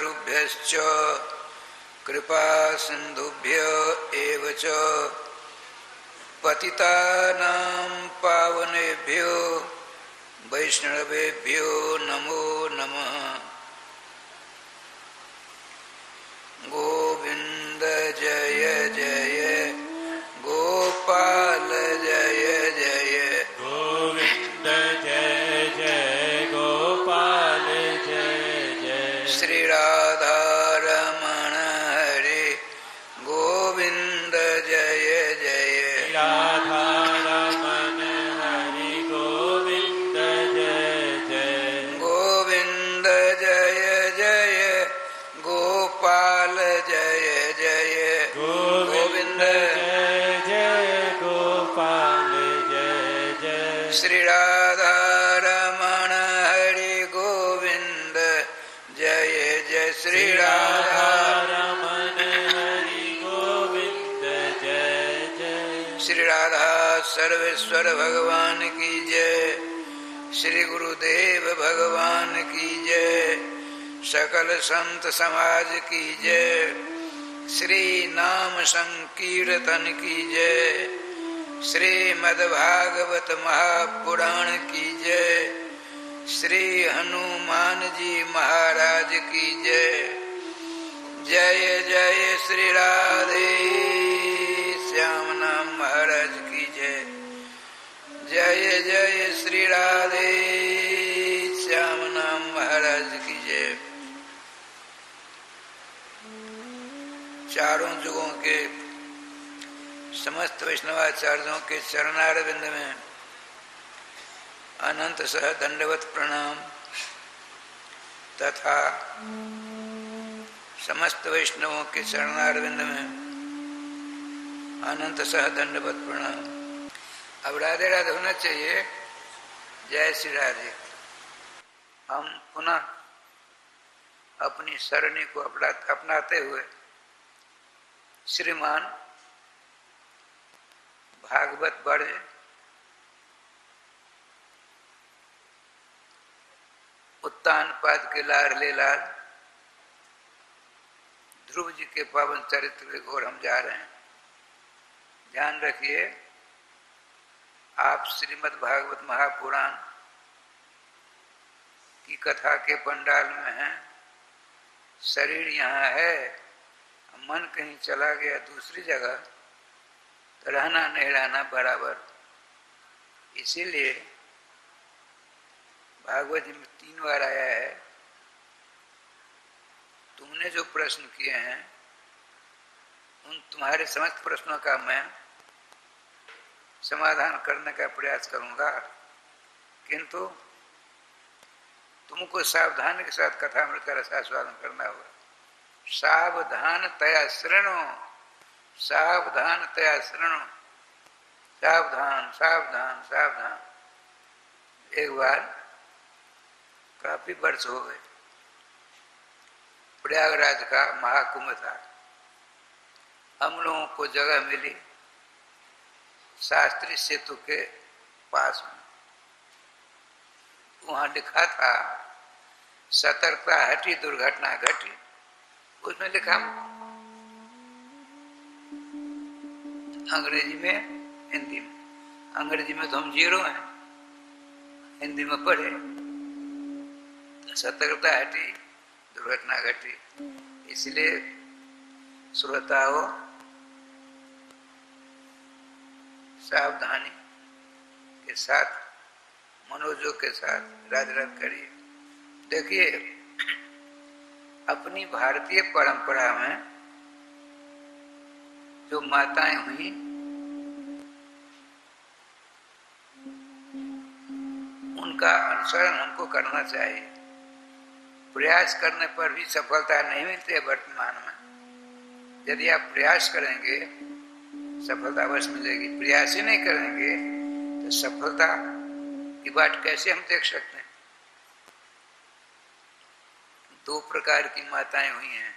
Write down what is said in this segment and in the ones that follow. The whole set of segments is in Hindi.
कल्पतरुभ्यश्च कृपा सिन्धुभ्य एव च पतितानां पावनेभ्यो वैष्णवेभ्यो नमो नमः। गोविंद जय जय गोपाल जय जय गोविंद जय जय गोपाल जय जय श्री राधा रमण हरे गोविंद जय जय राधा रमण हरि गोविंद जय जय गोविंद जय जय गोपाल जय जय गोविंद जय जय गोपाल जय जय श्री राधा रमण हरि गोविंद जय जय श्री राधा रमण हरि गोविंद जय जय श्री राधा सर्वेश्वर भगवान की जय। श्री गुरुदेव भगवान की जय। सकल संत समाज की जय। श्री नाम संकीर्तन की जय। श्रीमद्भागवत महापुराण की जय। श्री हनुमान जी महाराज की जय। जय जय श्री राधे श्याम नाम महाराज की जय। जय जय श्री राधे श्याम नाम महाराज की जय। चारों युगों के समस्त वैष्णवाचार्यों के चरणारविंद में अनंत सह दंडवत प्रणाम तथा समस्त वैष्णवों के चरणारविंद में अनंत सह दंडवत प्रणाम। अब राधे राधे होना चाहिए। जय श्री राधे। हम पुनः अपनी सरणी को अपनाते हुए श्रीमान भागवत बढ़े उत्तान पाद के लाडले लाल ध्रुव जी के पावन चरित्र की ओर हम जा रहे हैं। ध्यान रखिए, आप श्रीमद् भागवत महापुराण की कथा के पंडाल में हैं। शरीर यहाँ है, मन कहीं चला गया दूसरी जगह तो रहना नहीं रहना बराबर। इसीलिए भागवत जी में 3 बार आया है, तुमने जो प्रश्न किए हैं उन तुम्हारे समस्त प्रश्नों का मैं समाधान करने का प्रयास करूंगा, किंतु तुमको सावधानी के साथ कथा मृत का रसास्वादन करना होगा। सावधान तया शृणु, सावधान तया शृणु, सावधान सावधान सावधान। एक बार काफी वर्ष हो गए, प्रयागराज का महाकुंभ था। हम लोगों को जगह मिली शास्त्री सेतु के पास में। वहां लिखा था सतर्कता हटी दुर्घटना घटी। उसमें लिखा अंग्रेजी में हिंदी में। अंग्रेजी में तो हम 0 हैं, हिंदी में पढ़े सतर्कता हटी दुर्घटना घटी। इसलिए श्रोताओं सावधानी के साथ मनोजोग के साथ राज राज करिए। देखिए, अपनी भारतीय परंपरा में जो माताएं हुई उनका अनुसरण हमको करना चाहिए। प्रयास करने पर भी सफलता नहीं मिलती है वर्तमान में। यदि आप प्रयास करेंगे सफलता अवश्य मिलेगी, प्रयास ही नहीं करेंगे तो सफलता की बात कैसे हम देख सकते हैं। 2 प्रकार की माताएं हुई हैं।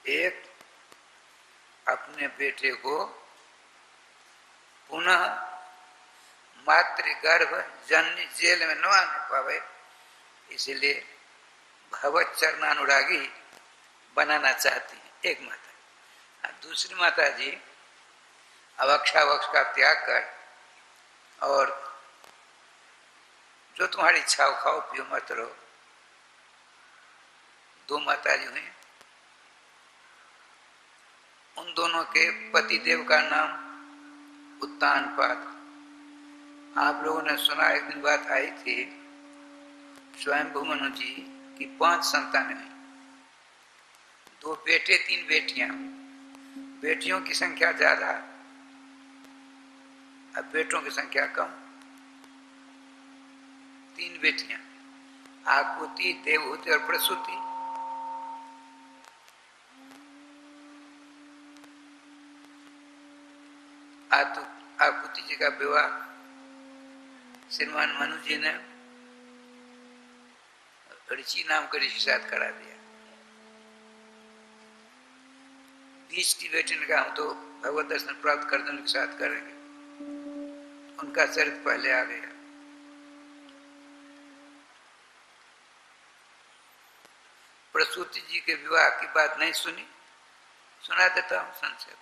एक अपने बेटे को पुनः मातृगर्भ जननी जेल में न आने पावे, इसलिए भगवत चरणानुरागी बनाना चाहती है, एक माता। दूसरी माता जी अवक्षावक्ष का त्याग कर और जो तुम्हारी इच्छा हो खाओ पियो मत रहो। दो माता जी हुई। उन दोनों के पति देव का नाम उत्तानपाद। आप लोगों ने सुना, एक दिन बात आई थी, स्वयंभू मनु जी की 5 संतानें हुई, 2 बेटे 3 बेटियां। बेटियों की संख्या ज्यादा, अब बेटों की संख्या कम। 3 बेटियां, आकुति, देवहूति और प्रसूति। आकुति जी का विवाह श्रीमान मनु जी ने ऋषि नाम के ऋषि के साथ करा दिया। 20 की बेटी ने कहा हम तो भगवत दर्शन प्राप्त कर देने के साथ करेंगे। उनका चरित्र पहले आ गया। प्रसूति जी के विवाह की बात नहीं सुनी, सुना देता हूं संक्षेप।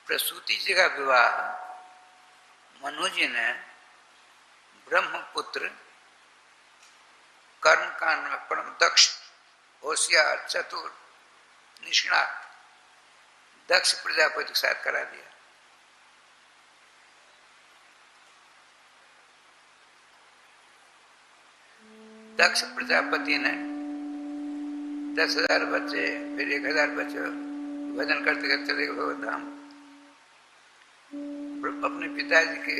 प्रसूति जी का विवाह मनु जी ने ब्रह्मपुत्र, कर्मकांड में परम दक्ष, होशियार, चतुर, निष्णात दक्ष प्रजापति के साथ करा दिया। दक्ष प्रजापति ने 10,000 बच्चे, फिर 1,000 बच्चे भजन करते करते चले गए भगवत धाम। अपने पिताजी के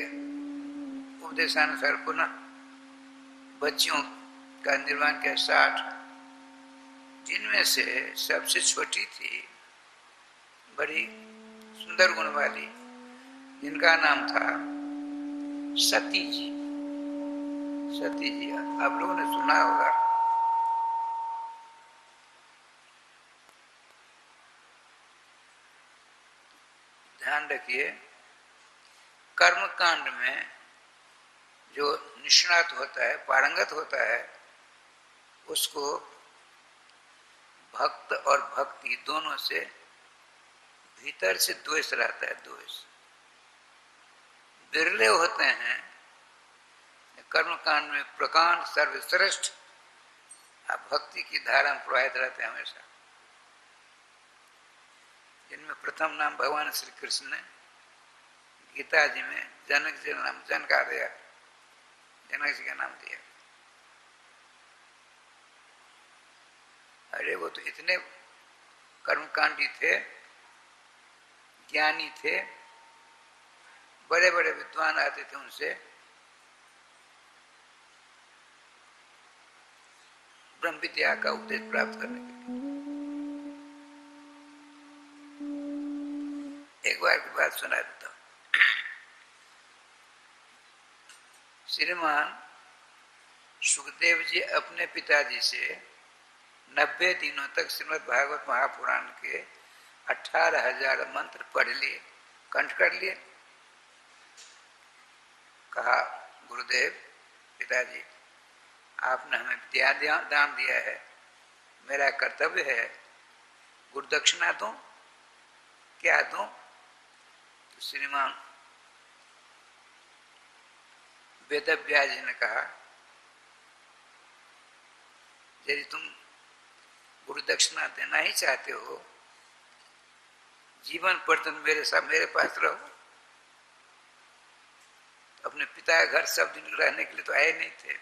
उपदेशानुसार पुनः बच्चियों का निर्माण किया 60, जिनमें से सबसे छोटी थी बड़ी सुंदर गुण वाली, जिनका नाम था सती जी। सती जी आप लोगों ने सुना होगा। ध्यान रखिए, कर्मकांड में जो निष्णात होता है, पारंगत होता है, उसको भक्त और भक्ति दोनों से भीतर से द्वेष रहता है। द्वेष बिरले होते हैं कर्मकांड में प्रकांड सर्वश्रेष्ठ भक्ति की धारा में प्रवाहित रहते हैं हमेशा। जिनमें प्रथम नाम भगवान श्री कृष्ण ने गीता जी में जनक जी नाम जनका दिया, जनक जी का नाम दिया। अरे वो तो इतने कर्मकांडी थे, ज्ञानी थे, बड़े बड़े विद्वान आते थे उनसे ब्रह्म विद्या का उपदेश प्राप्त करने के लिए। एक बार की बात सुना देता हूं। श्रीमान सुखदेव जी अपने पिताजी से 90 दिनों तक श्रीमद् भागवत महापुराण के 18,000 मंत्र पढ़ लिए, कंठ कर लिए। कहा गुरुदेव, पिताजी आपने हमें विद्या दान दिया है, मेरा कर्तव्य है, गुरुदक्षिणा दूं, क्या दूं? तो श्रीमान वेदव्यास जी ने कहा यदि तुम गुरुदक्षिणा देना ही चाहते हो, जीवन पर्यंत मेरे साथ मेरे पास रहो। अपने पिता के घर सब दिन रहने के लिए तो आए नहीं थे।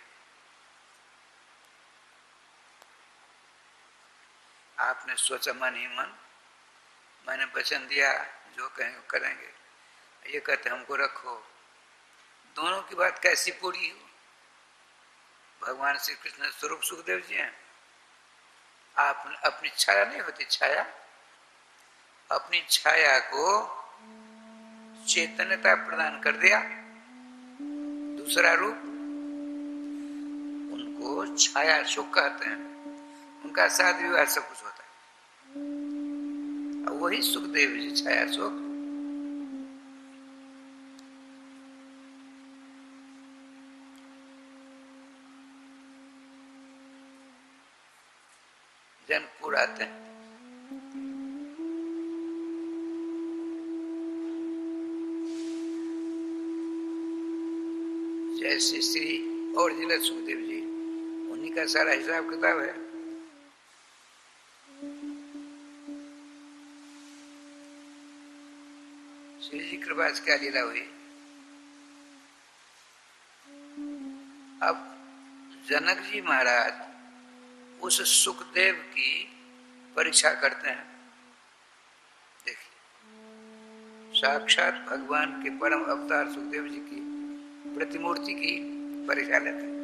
आपने सोचा मन ही मन, मैंने वचन दिया जो कहेंगे करेंगे। ये कहते हमको रखो। दोनों की बात कैसी पूरी हो? भगवान श्री कृष्ण स्वरूप सुखदेव जी हैं। आप अपनी छाया नहीं होती, छाया अपनी छाया को चैतन्यता प्रदान कर दिया, दूसरा रूप, उनको छाया सुख कहते हैं। उनका साथ विवाह सब कुछ होता है। और वही सुखदेव जी छाया सुख जनकपुर आते हैं। जैसे श्री ओरिजिनल सुखदेव जी, उन्हीं का सारा हिसाब किताब है। श्री जी कृपा से क्या लीला हुई। अब जनक जी महाराज उस सुखदेव की परीक्षा करते हैं। देखिए, साक्षात भगवान के परम अवतार सुखदेव जी की प्रतिमूर्ति की परीक्षा लेते हैं।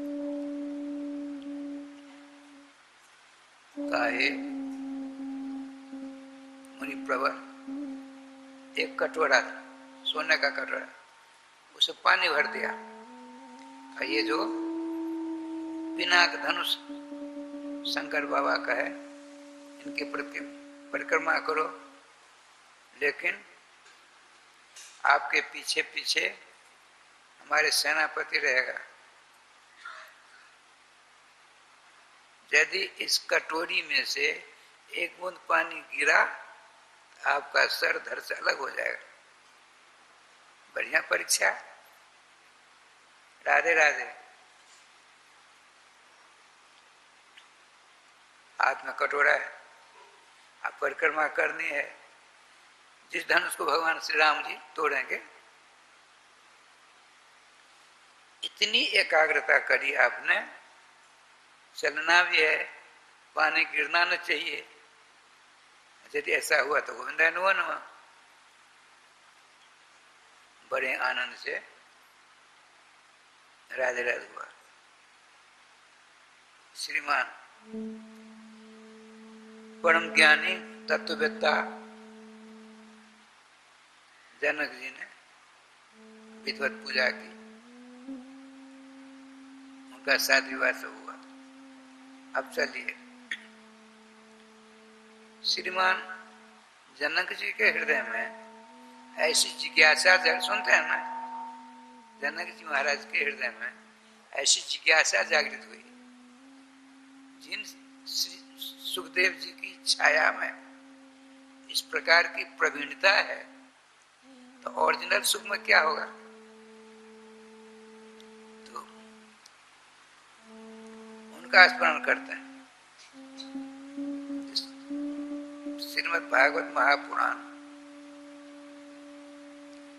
काहे मुनि प्रवर, एक कटोरा था, सोने का कटोरा, उसे पानी भर दिया। ये जो पिनाक धनुष शंकर बाबा का है, इनके प्रति परिक्रमा करो, लेकिन आपके पीछे पीछे हमारे सेनापति रहेगा। यदि इस कटोरी में से एक बूंद पानी गिरा, आपका सर धड़ से अलग हो जाएगा। बढ़िया परीक्षा। राधे राधे। हाथ में कटोरा है, आप परिक्रमा करनी है। जिस धनुष को भगवान श्री राम जी तोड़ेंगे, इतनी एकाग्रता करी आपने। चलना भी है, पानी गिरना न चाहिए। यदि ऐसा हुआ तो गोविंदा नुआ नुआ। बड़े आनंद से राधे राधे हुआ। श्रीमान परम ज्ञानी तत्ववेत्ता जनक जी ने विधिवत पूजा की, उनका शादी विवाह से हुआ। अब चलिए, श्रीमान जनक जी के हृदय में ऐसी जिज्ञासा सुनते हैं ना, जनक जी महाराज के हृदय में ऐसी जिज्ञासा जागृत हुई। जिन सुखदेव जी की छाया में इस प्रकार की प्रवीणता है, तो ओरिजिनल सुख में क्या होगा। तो उनका स्मरण करते हैं। श्रीमद् भागवत महापुराण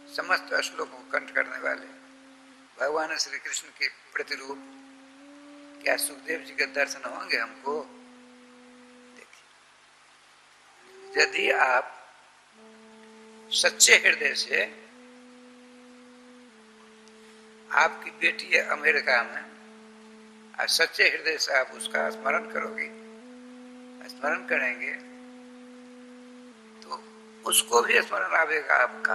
समस्त श्लोकों को कंठ करने वाले भगवान श्री कृष्ण के प्रतिरूप क्या सुखदेव जी के दर्शन होंगे हमको। देखिए, यदि आप सच्चे हृदय से, आपकी बेटी है अमेरिका में, और सच्चे हृदय से आप उसका स्मरण करोगे, स्मरण करेंगे, तो उसको भी स्मरण आवेगा आपका।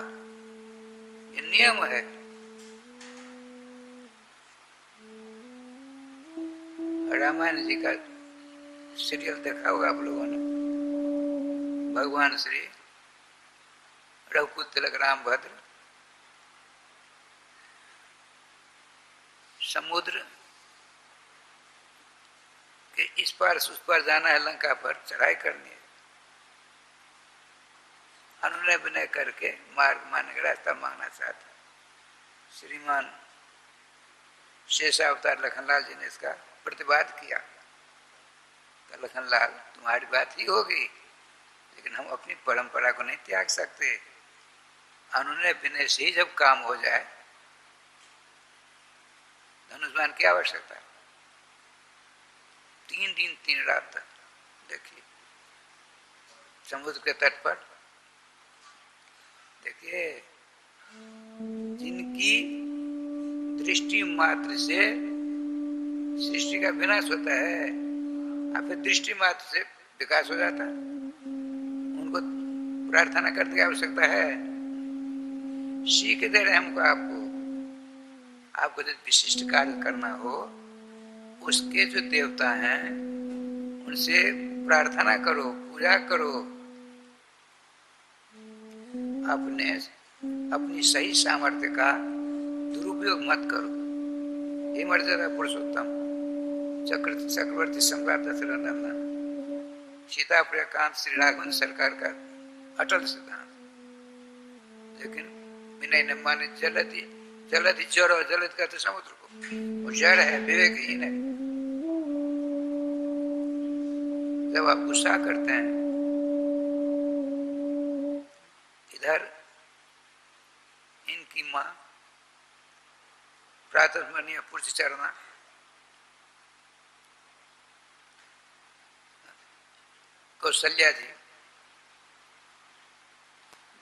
ये नियम है। रामायण जी का सीरियल देखा होगा आप लोगों ने। भगवान श्री रघुकुल तिलक रामभद्र समुद्र के इस पार से उस पार जाना है, लंका पर चढ़ाई करनी है। अनुनय विनय करके मार्ग मानने का रास्ता मांगना चाहता। श्रीमान शेषावतार लखनलाल जी ने इसका प्रतिवाद किया। तो लखनलाल, तुम्हारी बात ही होगी, लेकिन हम अपनी परंपरा को नहीं त्याग सकते। अनुनय विनय से ही जब काम हो जाए, धनुष्मान की आवश्यकता। 3 दिन 3 रात तक देखिए समुद्र के तट पर, देखिए जिनकी दृष्टि मात्र से सृष्टि का विनाश होता है, और फिर दृष्टि मात्र से विकास हो जाता है। उनको प्रार्थना करने की आवश्यकता है। सीख दे रहे हमको। आपको जो विशिष्ट कार्य करना हो, उसके जो देवता हैं उनसे प्रार्थना करो, पूजा करो। अपनी सही सामर्थ्य का दुरुपयोग मत करो। हे मर्यादा पुरुषोत्तम चक्रवर्ती सम्राट दशरथ नंदन सीता प्रियकांत श्री राघवन सरकार का अटल सिद्धांत। लेकिन विनय ने माने जलधि जड़ और जलद कहते समुद्र को, वो जड़ है, विवेकहीन है। जब आप गुस्सा करते हैं, इधर इनकी माँ प्रातस्मरणीय पुरुष चरना कौशल्या जी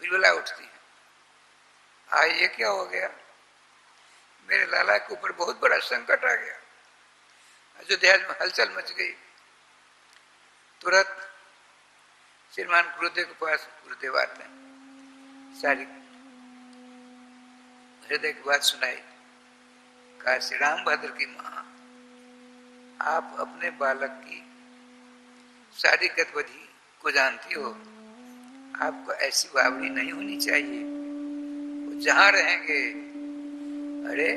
बिलबिला उठती है, आज ये क्या हो गया, मेरे लाला के ऊपर बहुत बड़ा संकट आ गया। अयोध्या में हलचल मच गई। तुरंत श्रीमान गुरुदेव के पास गुरुदेव आते हैं, सारी हृदय की बात सुनाई। कहा श्री राम भद्र की माँ, आप अपने बालक की सारी गतिविधि को जानती हो, आपको ऐसी बावड़ी नहीं होनी चाहिए। वो जहां रहेंगे, अरे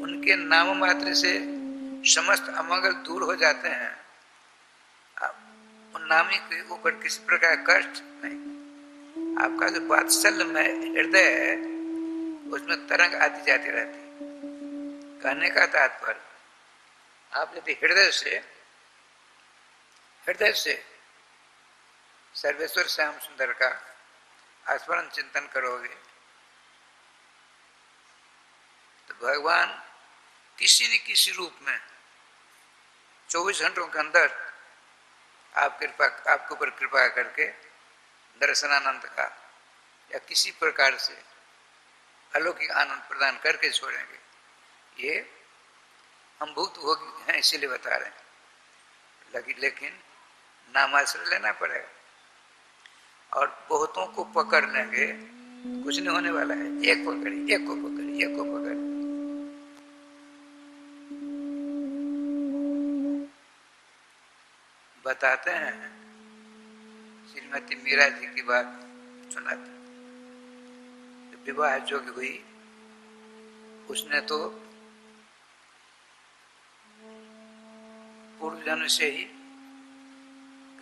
उनके नाम मात्र से समस्त अमंगल दूर हो जाते हैं। उन नामी के ऊपर किसी प्रकार कष्ट नहीं। आपका जो वात्सल्य में हृदय है, उसमें तरंग आती जाती रहती। कहने का तात्पर्य, आप यदि हृदय से सर्वेश्वर श्याम सुंदर का स्मरण चिंतन करोगे, तो भगवान किसी न किसी रूप में 24 घंटों के अंदर आपके ऊपर कृपा करके दर्शनानंद का या किसी प्रकार से अलौकिक आनंद प्रदान करके छोड़ेंगे। ये हम भुक्तभोगी हैं, इसीलिए बता रहे हैं। लेकिन नामाश्रय लेना पड़ेगा, और बहुतों को पकड़ लेंगे, कुछ नहीं होने वाला है। एक को पकड़ी। बताते हैं, श्रीमती मीरा जी की बात सुनाते। विवाह जोग्य हुई, उसने तो पूर्व जन्म से ही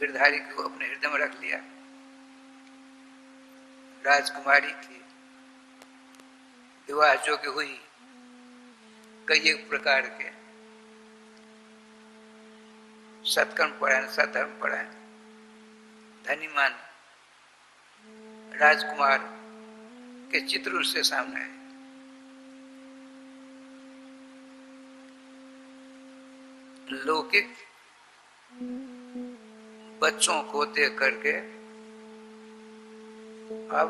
गिरधारी को अपने हृदय में रख लिया। राजकुमारी थी, विवाह जोग्य हुई, कई एक प्रकार के सत्कर्म पढ़ाए, सद्धर्म पढ़ाए। धनीमान राजकुमार के चित्र उसके सामने है। लौकिक बच्चों को देख करके अब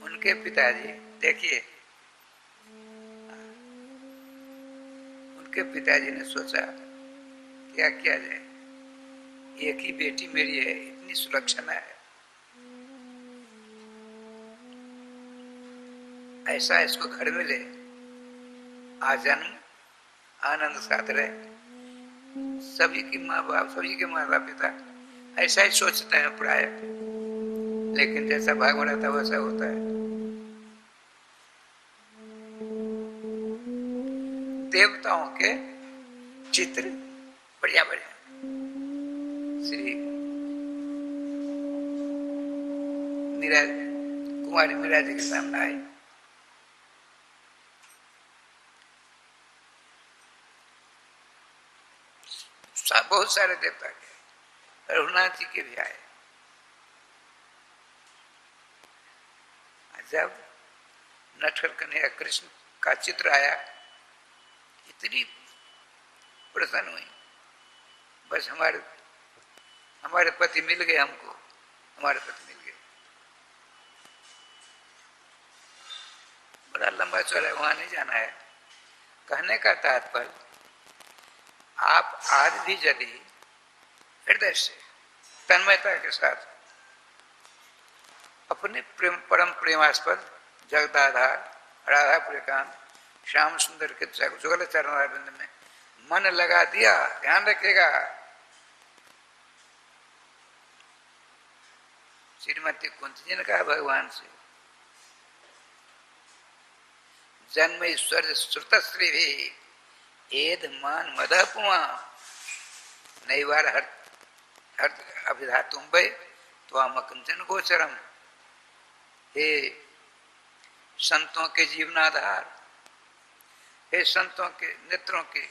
उनके पिताजी, देखिए, उनके पिताजी ने सोचा क्या किया जाए, एक ही बेटी मेरी है, इतनी सुलक्षणा है, ऐसा इसको घर में ले, आजन्म आनंद साथ रहे। सभी की माँ बाप, सभी के माता पिता ऐसा ही सोचते हैं प्राय, लेकिन जैसा भाग रहता है वैसा होता है। देवताओं के चित्र बढ़िया श्री कुमारी मीरा जी के सामने आए। बहुत सारे देवता के, रघुनाथ जी के भी आए। जब नटखट कन्हैया कृष्ण का चित्र आया, इतनी प्रसन्न हुई, बस हमारे पति मिल गए, हमको हमारे पति मिल गए। बड़ा लंबा चौड़ा है, वहां नहीं जाना है। कहने का तात्पर्य, आप आज भी यदि हृदय से तन्मयता के साथ अपने परम प्रेमास्पद जगदाधार राधा प्रियकांत श्याम सुंदर के जुगल चरणारविंद में मन लगा दिया, ध्यान रखिएगा, श्रीमती कुंती जी ने कहा भगवान से, जन्म ईश्वर श्रुत श्री भी एद मान मद पुआ नई बार हर हर अभिधातुम भय त्वाम कंचन गोचरम। हे संतों के जीवनाधार, हे संतों के नेत्रों के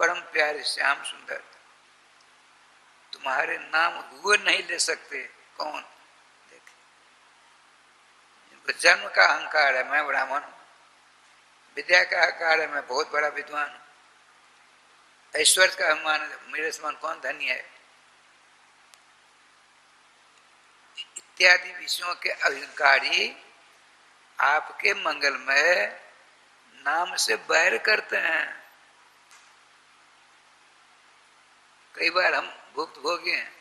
परम प्यारे श्याम सुंदर, तुम्हारे नाम हुए नहीं ले सकते। कौन? देखे, जिनको जन्म का अहंकार है मैं ब्राह्मण हूं, विद्या का अहंकार है मैं बहुत बड़ा विद्वान हूं, ऐश्वर्य का अभिमान है मेरे समान कौन धनी है, इत्यादि विषयों के अहंकारी आपके मंगलमय नाम से बैर करते हैं। कई बार हम भुक्त भोगी हैं।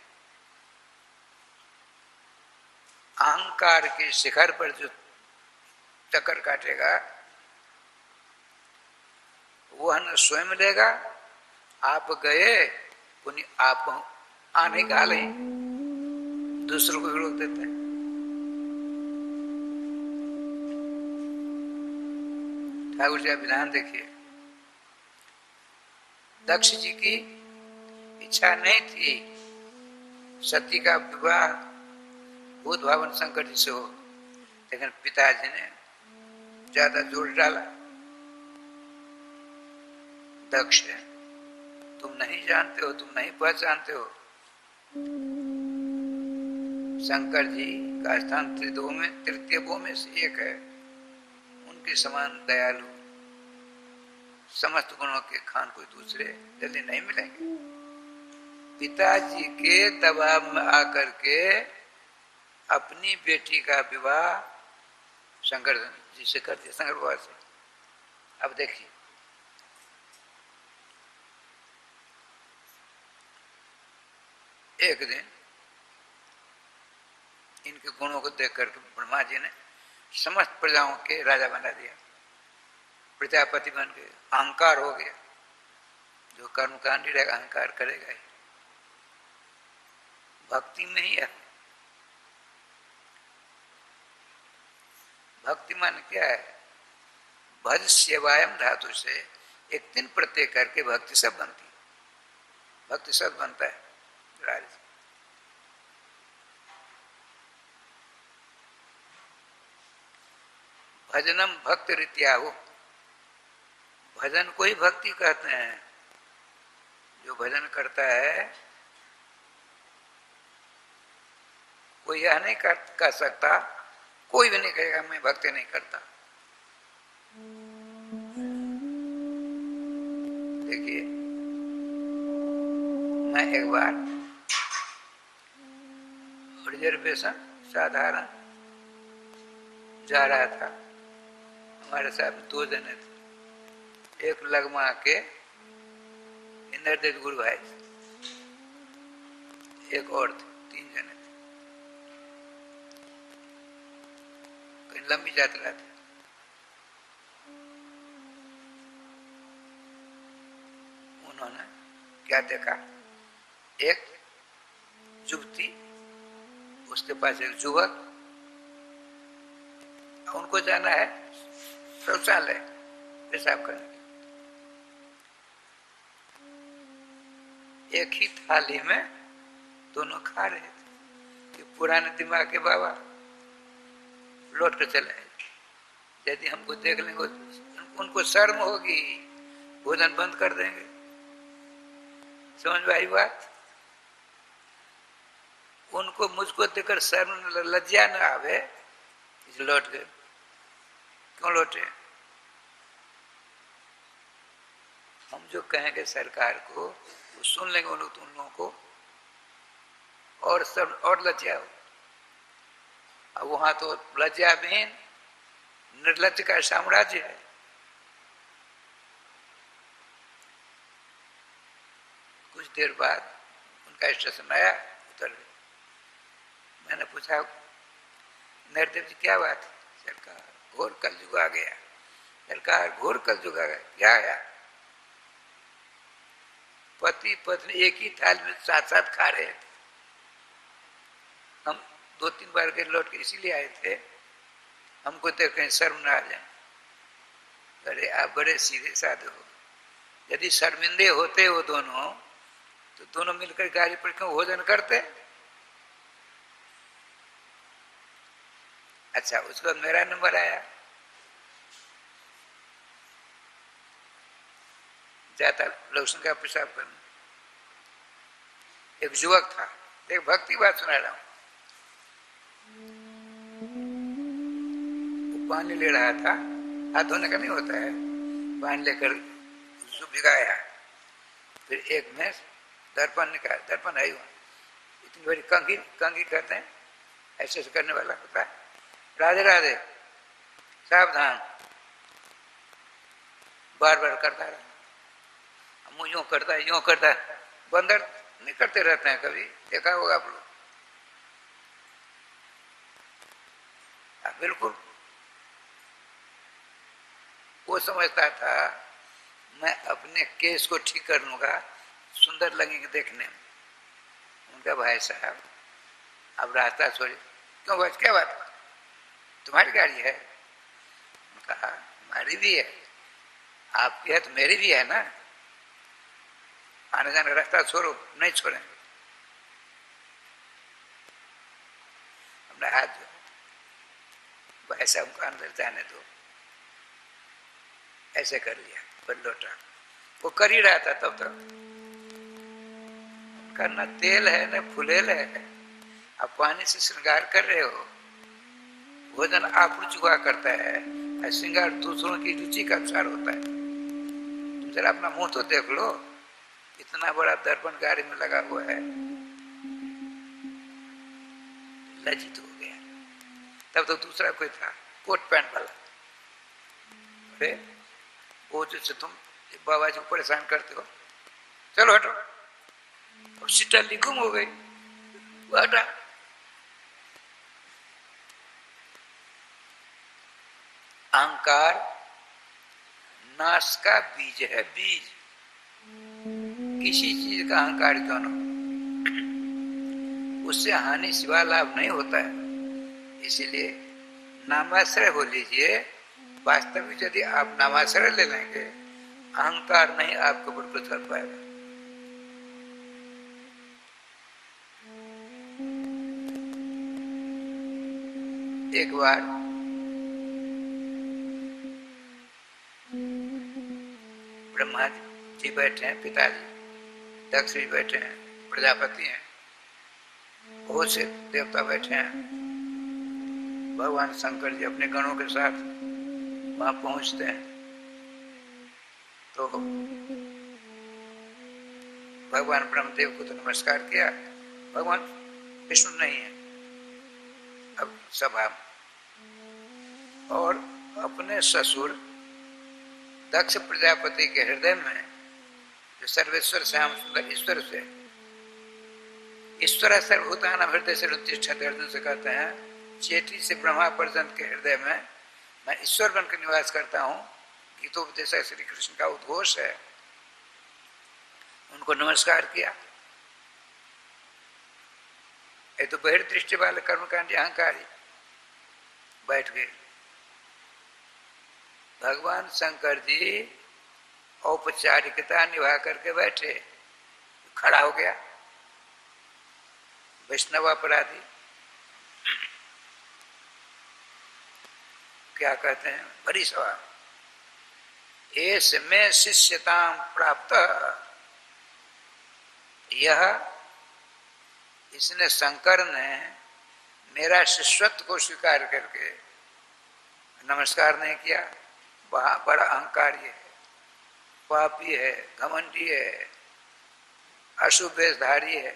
अहंकार के शिखर पर जो चक्कर काटेगा वह न स्वयं लेगा, आप गए पुण्य आप आने गाले दूसरों को रोक देते हैं। ठाकुर जी विधान देखिए, दक्ष जी की इच्छा नहीं थी सती का विवाह भूत भावन शंकर जी से हो, लेकिन पिताजी ने ज्यादा जोर डाला। दक्ष तुम नहीं जानते हो, तुम नहीं पहचानते हो, शंकर जी का स्थान त्रिदो में तृतीय भो में से एक है। उनके समान दयालु समस्त गुणों के खान कोई दूसरे जल्दी नहीं मिलेंगे। पिताजी के दबाव में आकर के अपनी बेटी का विवाह शंकर जी से करते, शंकर बाबा से। अब देखिए, एक दिन इनके गुणों को देख करके ब्रह्मा जी ने समस्त प्रजाओं के राजा बना दिया, प्रजापति बन गए। अहंकार हो गया, जो कर्मकांडी रहेगा अहंकार करेगा ही। भक्ति में ही है। भक्ति मान क्या है? भज सेवायम धातु से एक दिन प्रत्यय करके भक्ति सब बनती है, भक्ति सब बनता है। भजनम भक्त रीत्या हो, भजन को ही भक्ति कहते हैं। जो भजन करता है कोई यह नहीं कर सकता, कोई भी नहीं कहेगा मैं भक्ति नहीं करता। देखिए, मैं एक बार रिजर्वेशन साधारण जा रहा था, हमारे साथ 2 जने थे, एक लगमा के इंद्रदेव गुरु भाई, एक और थे, 3 जने थे। कहीं लंबी यात्रा थी। उन्होंने क्या देखा, एक युवती, उसके पास एक युवक, उनको जाना है शौचालय पेशाब करने। एक ही थाली में दोनों खा रहे थे। पुराने दिमाग के बाबा लौट कर चले। यदि हमको देख लेंगे उनको शर्म होगी, भोजन बंद कर देंगे। समझ में आई बात? उनको मुझको देखकर शर्म लज्जा न आवे, लौट गए। क्यों लौटे? हम जो कहेंगे सरकार को वो सुन लेंगे उन लोगों को, और सब और लज्जा हो। अब वहां तो लज्जा विहीन निर्लज्ज का साम्राज्य है। कुछ देर बाद उनका स्टेशन आया, उतर गए। मैंने पूछा, नरदेव जी क्या बात है? सरकार घोर कलयुग आ गया। सरकार घोर कलयुग आ गया। क्या आया? पति पत्नी एक ही थाल में साथ साथ खा रहे थे। हम 2-3 बार के लौट के इसीलिए आए थे, हमको तो कहीं शर्म न आ जाए। अरे आप बड़े सीधे साधे हो, यदि शर्मिंदे होते वो दोनों तो दोनों मिलकर गाड़ी पर क्यों भोजन करते। अच्छा, उसके बाद मेरा नंबर आया, जाता लोशन का पेशाब करना। एक युवक था, एक भक्ति बात सुना रहा हूं, वो पानी ले रहा था, हाथ धोने का नहीं होता है, पानी लेकर उसको भिगाया, फिर एक में दर्पण निकाला, दर्पण है इतनी बड़ी कंघी, कंघी कहते हैं ऐसे ऐसे करने वाला होता है, राधे राधे सावधान, बार बार करता रहा, मुँह यूं करता है, यूं करता है, बंदर नहीं करते रहते हैं, कभी देखा होगा आप लोग। बिल्कुल वो समझता था मैं अपने केस को ठीक कर लूंगा, सुंदर लगेंगे देखने में। उनका भाई साहब अब रास्ता छोड़े, क्यों बच, क्या बात, तुम्हारी गाड़ी है? कहा हमारी भी है, आपकी है तो मेरी भी है ना, आने जाने रास्ता छोड़ो। नहीं छोड़ेंगे। हमने हाथ जो ऐसा उनको अंदर जाने दो, ऐसे कर लिया, फिर लौटा। वो कर ही रहा था तब तक, उनका न तेल है न फुलेल है, आप पानी से श्रृंगार कर रहे हो, भोजन आप रुचि हुआ करता है, श्रृंगार दूसरों की रुचि का अनुसार होता है। तुम जरा अपना मुंह तो देख लो, इतना बड़ा दर्पण गाड़ी में लगा हुआ है। लज्जित हो गया। तब तो दूसरा कोई था, कोट पैंट वाला, अरे वो जो तुम बाबा जी को परेशान करते हो, चलो हटो। अब सिटल्ली गुम हो गई, वो हटा। अहंकार नाश का बीज है, बीज। किसी चीज का अहंकार क्यों न, उससे हानि सिवा लाभ नहीं होता है। इसीलिए नामाश्रय हो लीजिए। वास्तविक यदि आप नामाश्रय ले लेंगे, अहंकार नहीं आपके ऊपर कुछ कर पाएगा। एक बार ब्रह्मा जी बैठे हैं, पिताजी दक्ष जी बैठे हैं, प्रजापति हैं, बहुत से देवता बैठे हैं। भगवान शंकर जी अपने गणों के साथ वहां पहुंचते हैं, तो भगवान ब्रह्मदेव को तो नमस्कार किया, भगवान विष्णु नहीं है अब सभा में, और अपने ससुर दक्ष प्रजापति के हृदय में जो सर्वेश्वर श्याम सुंदर ईश्वर से, ईश्वर सर्वभूतानां हृदय से उत्तिष्ठति, अर्जुन से कहते हैं चेटी से ब्रह्मा पर्यंत के हृदय में मैं ईश्वर बनकर निवास करता हूँ। गीतोपदेश श्री कृष्ण का उद्घोष है। उनको नमस्कार किया। ये तो बहिर्दृष्टि वाले कर्मकांडी अहंकारी बैठ गए। भगवान शंकर जी औपचारिकता निभा करके बैठे, खड़ा हो गया वैष्णव अपराधी। क्या कहते हैं, बड़ी सभा, ऐसे में शिष्यताम प्राप्त, यह इसने शंकर ने मेरा शिष्यत्व को स्वीकार करके नमस्कार नहीं किया। वहां बड़ा अहंकारी है, पापी है, घमंडी है, अशुभ वेशधारी है।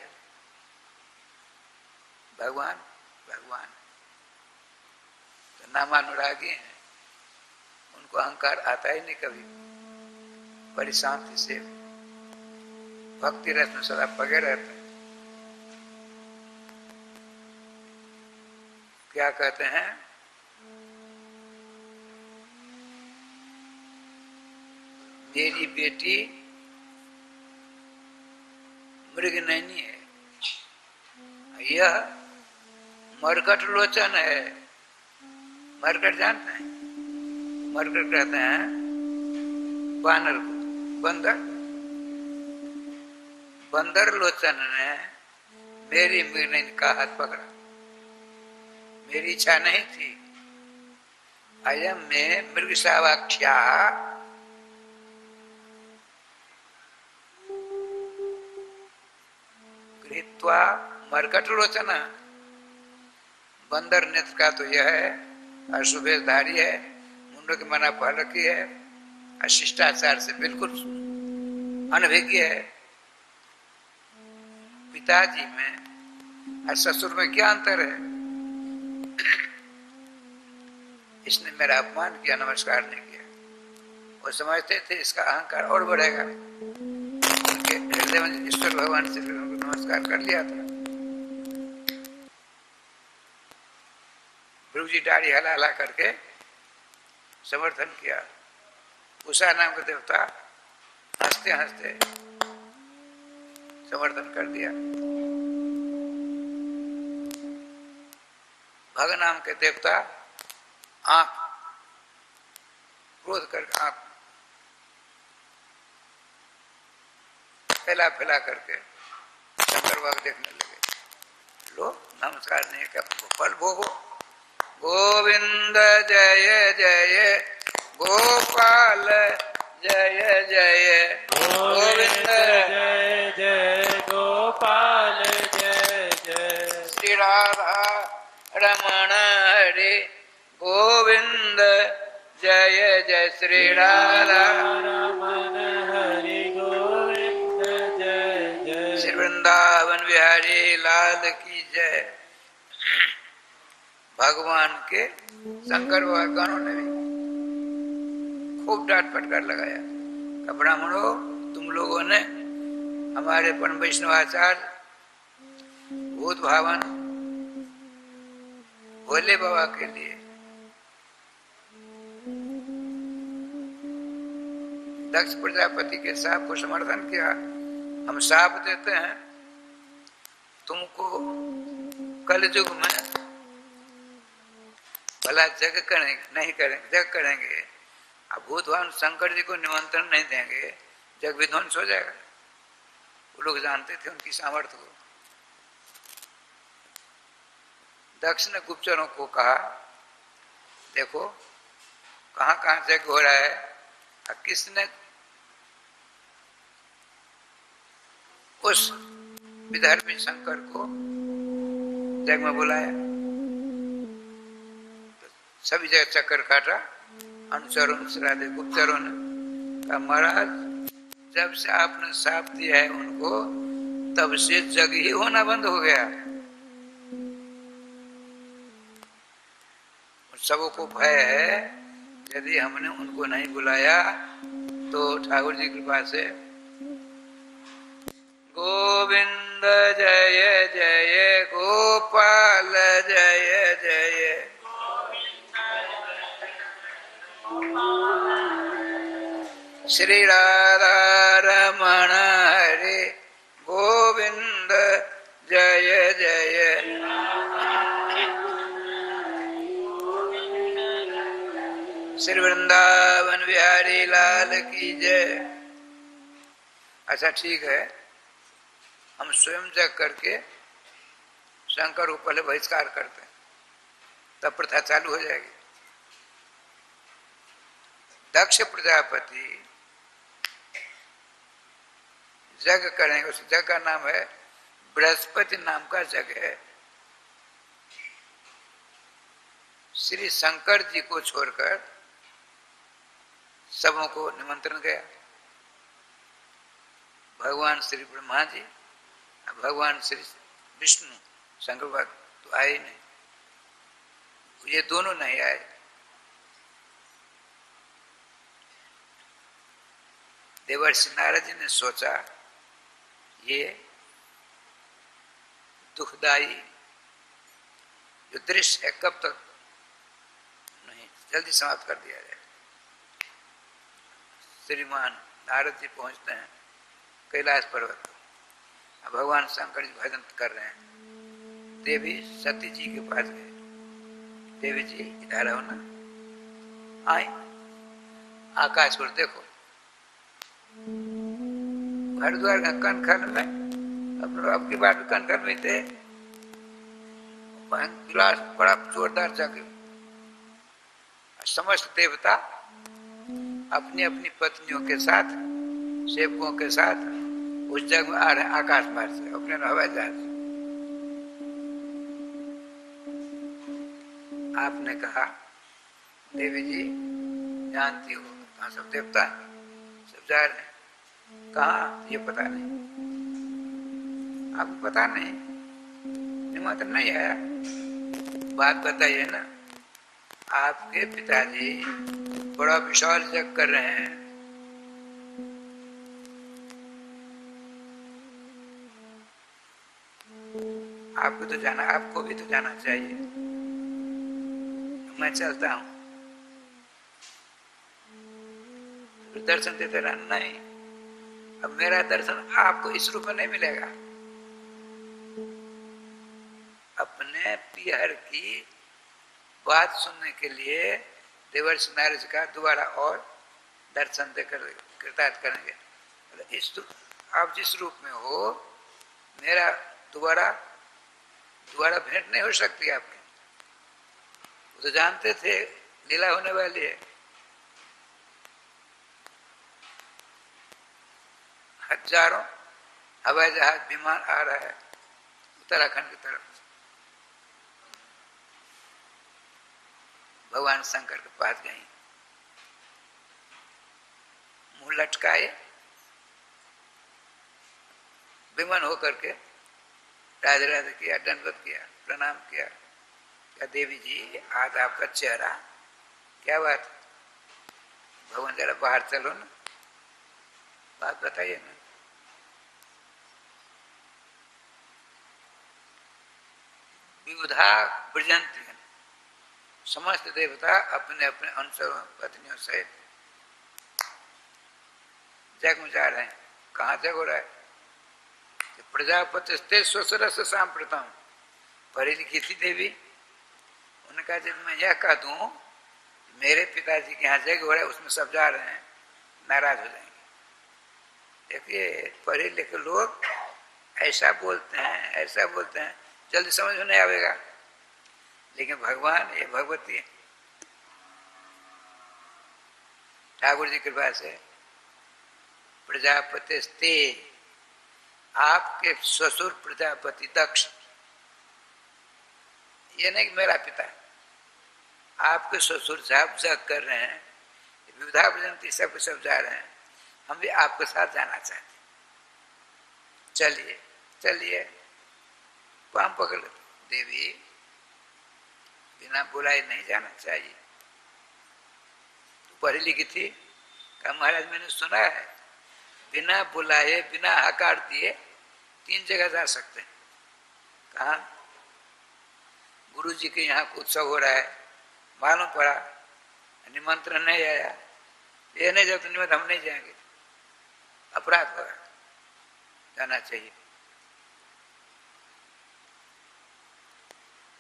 भगवान भगवान तो नामानुरागी हैं, उनको अहंकार आता ही नहीं कभी। बड़ी शांति से भक्ति रस में सदा पगे रहते हैं। क्या कहते हैं, मेरी बेटी मृगनयनी है, यह मरकट लोचन है। मरकट जानते हैं? मरकट कहते हैं बानर को, बंदर। बंदर लोचन ने मेरी मृग का हाथ पकड़ा। मेरी इच्छा नहीं थी। अयम में मृगशावाख्या गृहीत्वा मरकट लोचन। बंदर नेत्र का तो यह है, अशुभेशधारी है, मुंडो की मना पहन रखी है, अशिष्टाचार से बिल्कुल अनभिज्ञ है। पिताजी में और ससुर में क्या अंतर है? इसने मेरा अपमान किया, नमस्कार नहीं किया। वो समझते थे इसका अहंकार और बढ़ेगा। उनके हृदय में ईश्वर भगवान से नमस्कार कर लिया था। प्रभु जी दाढ़ी हला हला करके समर्थन किया। उषा नाम के देवता हंसते हंसते समर्थन कर दिया। भग नाम के देवता आंख क्रोध करके आंख फैला फैला करके शंकर भग देखने लगे। लो नमस्कार नहीं क्या फल भोगो। गोविंद जय जय गोपाल जय जय गोविंद जय जय गोपाल जय जय श्री राधा रमण हरे गोविंद जय जय श्री राधा रमण हरि गोविंद जय जय श्री वृंदावन बिहारी लाल की जय। भगवान के शंकर भगवानों ने भी खूब डांट फटकार लगाया। ब्राह्मणों, तुम लोगों ने हमारे परम वैष्णवाचार्य भूत भावन भोले बाबा के लिए दक्ष प्रजापति के शाप को समर्थन किया। हम शाप देते हैं तुमको कलयुग में भला जग करेंगे नहीं करेंगे, जग करेंगे। अब भूतवान शंकर जी को निमंत्रण नहीं देंगे, जग विध्वंस हो जाएगा। वो लोग जानते थे उनकी सामर्थ्य को। दक्ष ने गुप्तचरों को कहा, देखो कहां कहां जग हो रहा है, किसने उस विधर्मी शंकर को जग में बुलाया। तो सभी जगह चक्कर काटा। अनुचरों ने, गुप्तचरों ने कहा, महाराज जब से आपने शाप दिया है उनको, तब से जग ही होना बंद हो गया। सबको भय है, यदि हमने उनको नहीं बुलाया तो ठाकुर जी की कृपा से गोविंद जय जय गोपाल जय जय श्री राधा रमण हरे गोविंद जय जय श्री वृंदावन बिहारी लाल की जय। अच्छा ठीक है, हम स्वयं जग करके शंकर को पहले बहिष्कार करते हैं, तब प्रथा चालू हो जाएगी। दक्ष प्रजापति जग करेंगे। उस जग का नाम है बृहस्पति नाम का जग है। श्री शंकर जी को छोड़कर सबों को निमंत्रण गया। भगवान श्री ब्रह्मा जी, भगवान श्री विष्णु, शंकर भगवान तो आए ही नहीं, ये दोनों नहीं आए। देवर्षि नारद जी ने सोचा ये दुखदाई जो दृश्य है कब तक नहीं, जल्दी समाप्त कर दिया जाए। श्रीमान नारद जी पहुंचते हैं कैलाश पर्वत पर। भगवान शंकर जी भजन कर रहे हैं। देवी सती जी के पास गए। देवी जी इधर आओ ना, आए आकाश को देखो। हरिद्वार का कनखल में अब की बात कनखल में थे, गिलास बड़ा जोरदार जग। समस्त देवता अपनी अपनी पत्नियों के साथ, सेवकों के साथ उस जग में आ रहे आकाश मार्ग से, अपने हवाई जहाज से। आपने कहा देवी जी जानती हो कहाँ सब देवता सब जा रहे हैं, कहाँ ये पता नहीं, आपको पता नहीं, निमंत्रण नहीं आया, बात बताइए ना। आपके पिताजी बड़ा विशाल जग कर रहे हैं, आपको तो जाना, आपको भी तो जाना चाहिए। मैं चलता हूं, दर्शन देते रहना। नहीं, अब मेरा दर्शन आपको इस रूप में नहीं मिलेगा। अपने पियर की बात सुनने के लिए देवर्षि नारद का दोबारा और दर्शन देकर कृतार्थ करेंगे। इस आप जिस रूप में हो, मेरा दोबारा भेंट नहीं हो सकती आपकी। वो तो जानते थे लीला होने वाली है। हजारों हवाई जहाज विमान आ रहा है उत्तराखंड की तरफ। भगवान शंकर के पास गई, मुंह लटकाए, विमान होकर के राधे राधे किया, दंडवत किया, प्रणाम किया। क्या देवी जी आज आपका चेहरा, क्या बात, भगवान जरा बाहर चलो ना, बात बताइए ना। विविधा ब्रजंती, समस्त देवता अपने अपने अनुसरों पत्नियों से जग में जा रहे हैं। कहाँ जग हो रहा है? प्रजापति स्वसरस सांप्रतम, पढ़ी लिखी थी देवी। उन्होंने कहा जब मैं यह कह दूं मेरे पिताजी के यहाँ जग हो रहा है, उसमें सब जा रहे हैं, नाराज हो जाएंगे। देखिए पढ़े लिखे लोग ऐसा बोलते हैं, ऐसा बोलते हैं, जल्दी समझ में नहीं आवेगा। लेकिन भगवान, ये भगवती ठाकुर जी कृपा से प्रजापति स्ते, आपके ससुर प्रजापति दक्ष, ये नहीं कि मेरा पिता, आपके ससुर साहब जग कर रहे हैं, विविधा ब्रजंती सब सब जा रहे हैं, हम भी आपके साथ जाना चाहते, चलिए चलिए। पाम पकड़ लेते। देवी बिना बुलाए नहीं जाना चाहिए। तो पढ़ी लिखी थी, कहा महाराज मैंने सुना है बिना बुलाए बिना हकार दिए 3 जगह जा सकते हैं। कहा? गुरु जी के यहाँ उत्सव हो रहा है, मालूम पड़ा निमंत्रण नहीं आया, ये नहीं जब निमंत्रण हम नहीं जाएंगे, अपराध होगा, जाना चाहिए।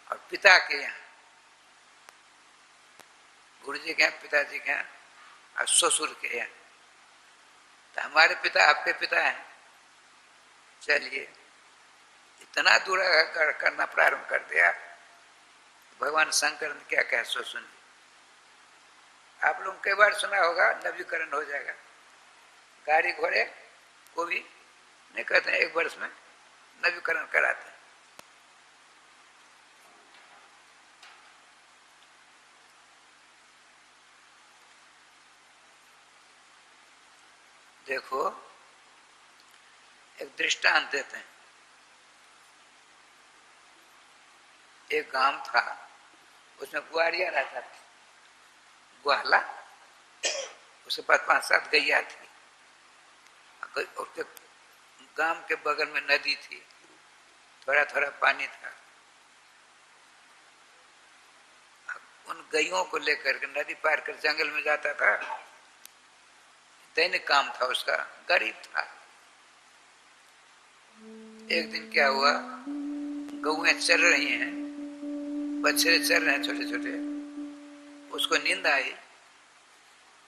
और पिता के यहाँ, गुरु जी के यहाँ, पिताजी के यहाँ और ससुर के यहाँ, तो हमारे पिता आपके पिता हैं। चलिए इतना दूर करना प्रारंभ कर दिया। भगवान शंकर ने क्या कहा सो सुनिए। आप लोग कई बार सुना होगा नवीकरण हो जाएगा, गाड़ी घोड़े को भी नहीं कहते हैं 1 वर्ष में नवीकरण कराते हैं। देखो एक दृष्टांत देते हैं। एक गांव था, उसमें ग्वारिया रहता था, ग्वाला, उसके पास 5-7 गैया थी। उसके गांव के बगल में नदी थी, थोड़ा थोड़ा पानी था। उन गैयों को लेकर के नदी पार कर जंगल में जाता था, दैनिक काम था उसका, गरीब था। एक दिन क्या हुआ, गौएं चर रही हैं, बछड़े चर रहे हैं छोटे छोटे, उसको नींद आई।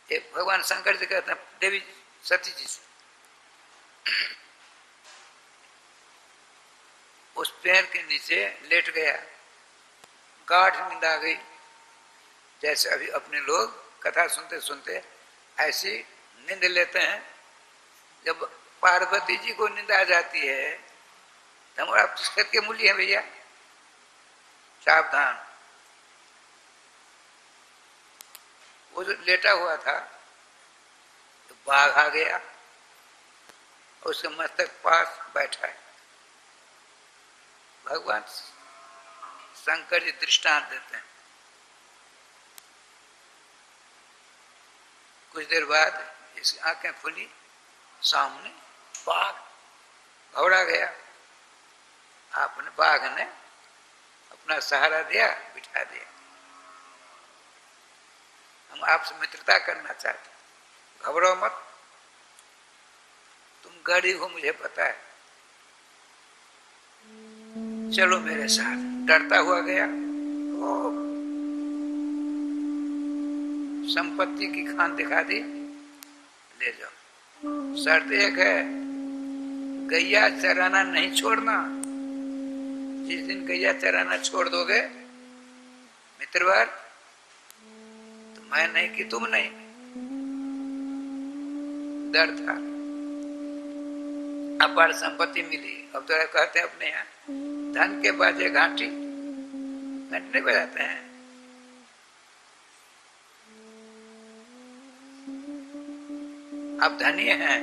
एक भगवान शंकर जी कहते हैं देवी सती जी से, उस पेड़ के नीचे लेट गया, गाढ़ नींद आ गई। जैसे अभी अपने लोग कथा सुनते सुनते ऐसी नींद लेते हैं, जब पार्वती जी को नींद आ जाती है तो हमारा पुस्तक के मूल्य है भैया, सावधान। वो जो लेटा हुआ था तो बाघ आ गया, उसके मस्तक पास बैठा है। भगवान शंकर जी दृष्टांत देते हैं। कुछ देर बाद इसकी आंखें खुली, सामने बाघ घबरा गया। आपने बाघ ने अपना सहारा दिया, बिठा दिया। हम आपसे मित्रता करना चाहते, घबराओ मत, तुम गरीब हो मुझे पता है, चलो मेरे साथ। डरता हुआ गया, संपत्ति की खान दिखा दी, ले जाओ। शर्त एक है, गैया चराना नहीं छोड़ना। जिस दिन गैया चराना छोड़ दोगे मित्रवर, तो मैं नहीं कि तुम नहीं। डर था, अपार संपत्ति मिली। अब तो कहते हैं अपने यहाँ धन के बाजे घंटी नहीं बजाते हैं। आप धनी हैं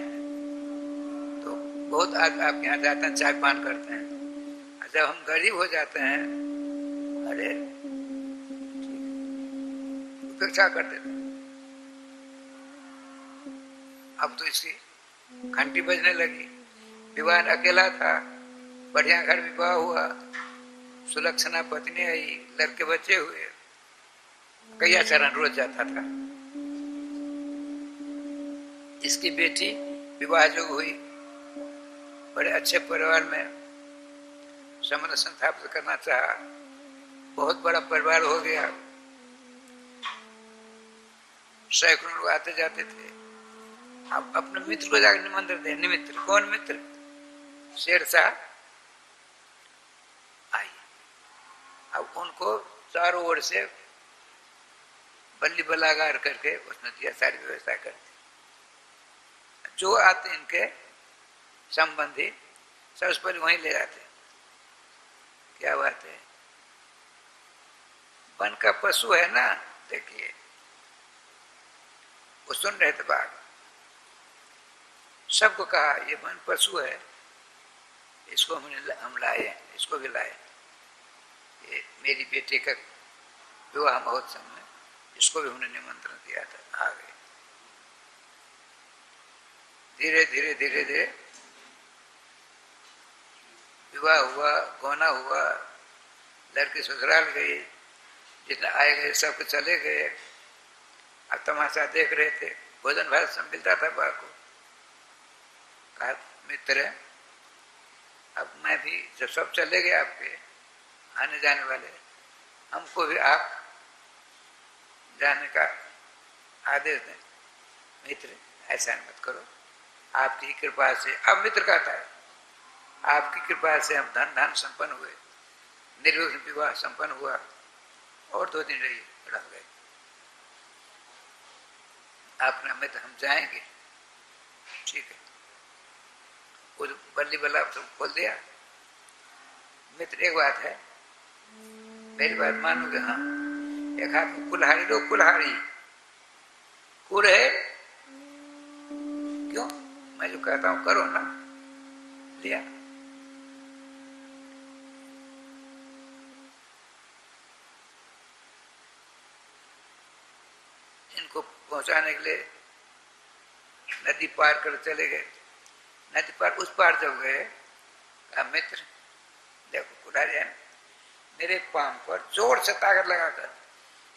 तो बहुत आपके यहाँ जाते हैं, चाय पान करते हैं। जब हम गरीब हो जाते हैं, अरे उपेक्षा कर देते हैं। अब तो इसकी घंटी बजने लगी। विवाह अकेला था, बढ़िया घर विवाह हुआ, सुलक्षणा पत्नी आई, लड़के बच्चे हुए, गैया चरण रोज जाता था। इसकी बेटी विवाह जोग हुई, बड़े अच्छे परिवार में संबंध स्थापित करना चाहा, बहुत बड़ा परिवार हो गया, सैकड़ों लोग आते जाते थे। अब अपने मित्र को जाकर निमंत्रण दे। निमित्र कौन मित्र? शेरशाह आई। अब उनको चारों ओर से बल्ली बलागार करके उसने दिया, सारी व्यवस्था कर दी। जो आते इनके संबंधी सबसे पहले वहीं ले जाते। क्या बात है, वन का पशु है ना, देखिए वो सुन रहे थे बाघ, सबको कहा ये वन पशु है, इसको हम लाए, इसको भी लाए। ये मेरी बेटी का विवाह महोत्सव में इसको भी हमने निमंत्रण दिया था, आ गए। धीरे धीरे धीरे धीरे विवाह हुआ, गौना हुआ, लड़की ससुराल गई, जितने आए गए सब चले गए। अब तमाशा देख रहे थे, भोजन भात सब मिलता था बा को। कहा मित्र, अब मैं भी, जब सब चले गए आपके आने जाने वाले, हमको भी आप जाने का आदेश दें। मित्र ऐसा मत करो, आपकी कृपा से, अब मित्र कहता है, आपकी कृपा से हम धन धान संपन्न हुए, निर्विघ्न विवाह संपन्न हुआ, और 2 दिन रहिए, रह गए। आपने हमें तो हम जाएंगे, ठीक है। वो बल्ली बल्ला तो खोल दिया। मित्र एक बात है, मेरी बात मानोगे? हाँ। एक हाथ में कुल्हाड़ी लो, कुल्हाड़ी कुर है, क्यों? मैं जो कहता हूं करो ना, लिया। इनको पहुंचाने के लिए नदी पार कर चले गए। नदी पार, उस पार जब गए, कहा मित्र देखो कुल्हाड़ी है, मेरे पांव पर जोर से ताकत लगाकर,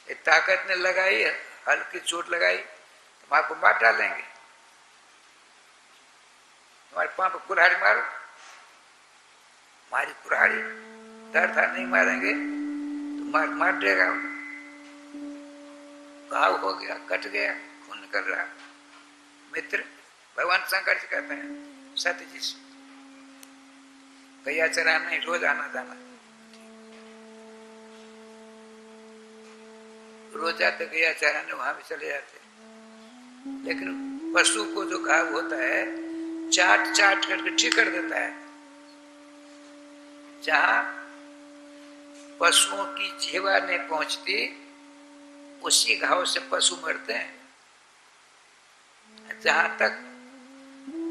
ये ताकत ने लगाई, हल्की चोट लगाई तो हम आपको मार डालेंगे। तुम्हारे पांव पर कुल्हाड़ी मारो। मारी कुल्हाड़ी, डर था नहीं मारेंगे तो मार देगा, घाव हो गया, कट गया, खून निकल रहा। मित्र भगवान शंकर जी कहते हैं सत्य जी से गैया चरा नहीं, रोज आना जाना, रोज जाते गैया चराने, वहां भी चले जाते। लेकिन पशु को जो घाव होता है चाट चाट करके ठीक कर देता है। जहां पशुओं की जीवा नहीं पहुंचती उसी घाव से पशु मरते हैं। जहां तक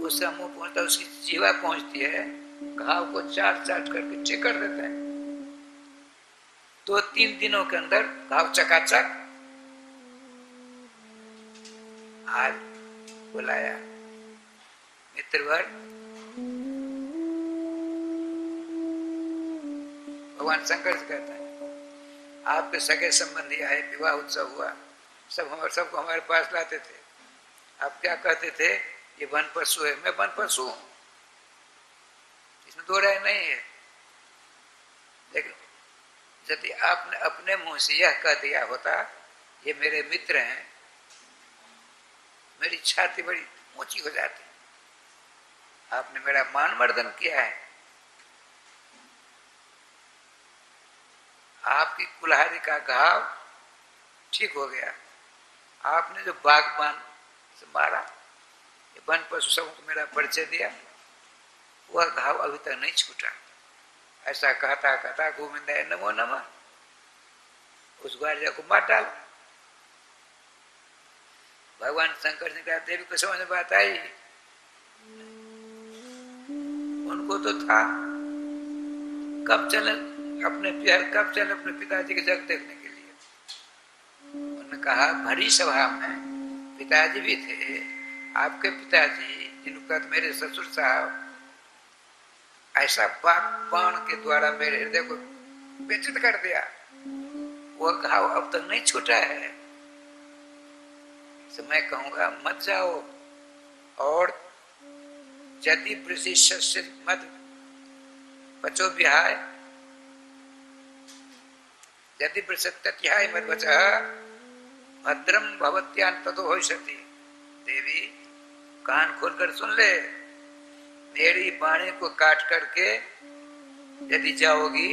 उसका मुंह पहुंचता है, उसकी जीवा पहुंचती है, घाव को चाट चाट करके ठीक कर देते हैं। तो 3 दिनों के अंदर घाव चकाचक। आज बुलाया मित्रवर, भगवान शंकर से कहते हैं आपके सगे संबंधी आए, विवाह उत्सव हुआ, सबको हमारे पास लाते थे। आप क्या कहते थे, ये वन पशु है। मैं वन पशु हूं, इसमें दो राय नहीं है। लेकिन यदि आपने अपने मुंह से यह कह दिया होता ये मेरे मित्र हैं, मेरी छाती बड़ी ऊंची हो जाती। आपने मेरा मान मर्दन किया है, आपकी कुल्हाड़ी का घाव ठीक हो गया। आपने जो बागबान से मारा, ये वन पशु सबको मेरा परिचय दिया, वह घाव अभी तक नहीं छूटा। ऐसा कहता कहता गोविंदाय नमो नमः उस ग्वालिया को मार डाल। भगवान शंकर ने कहा देवी को समझ में बात आई, उनको तो था कब चले अपने पिताजी के जग देखने के लिए। उन्होंने कहा भरी सभा में पिताजी भी थे, आपके पिताजी जिनका मेरे ससुर साहब ऐसा बाण के द्वारा मेरे हृदय को व्यथित कर दिया, वह घाव अब तक नहीं छूटा है। तो मैं कहूंगा मत जाओ, और यदि वृषि मत बचो विहाय, यदि वृषत्याय मत बचा भद्रम भवत्यान ततो भविष्यति। देवी कान खोलकर सुन ले, मेरी वाणी को काट करके यदि जाओगी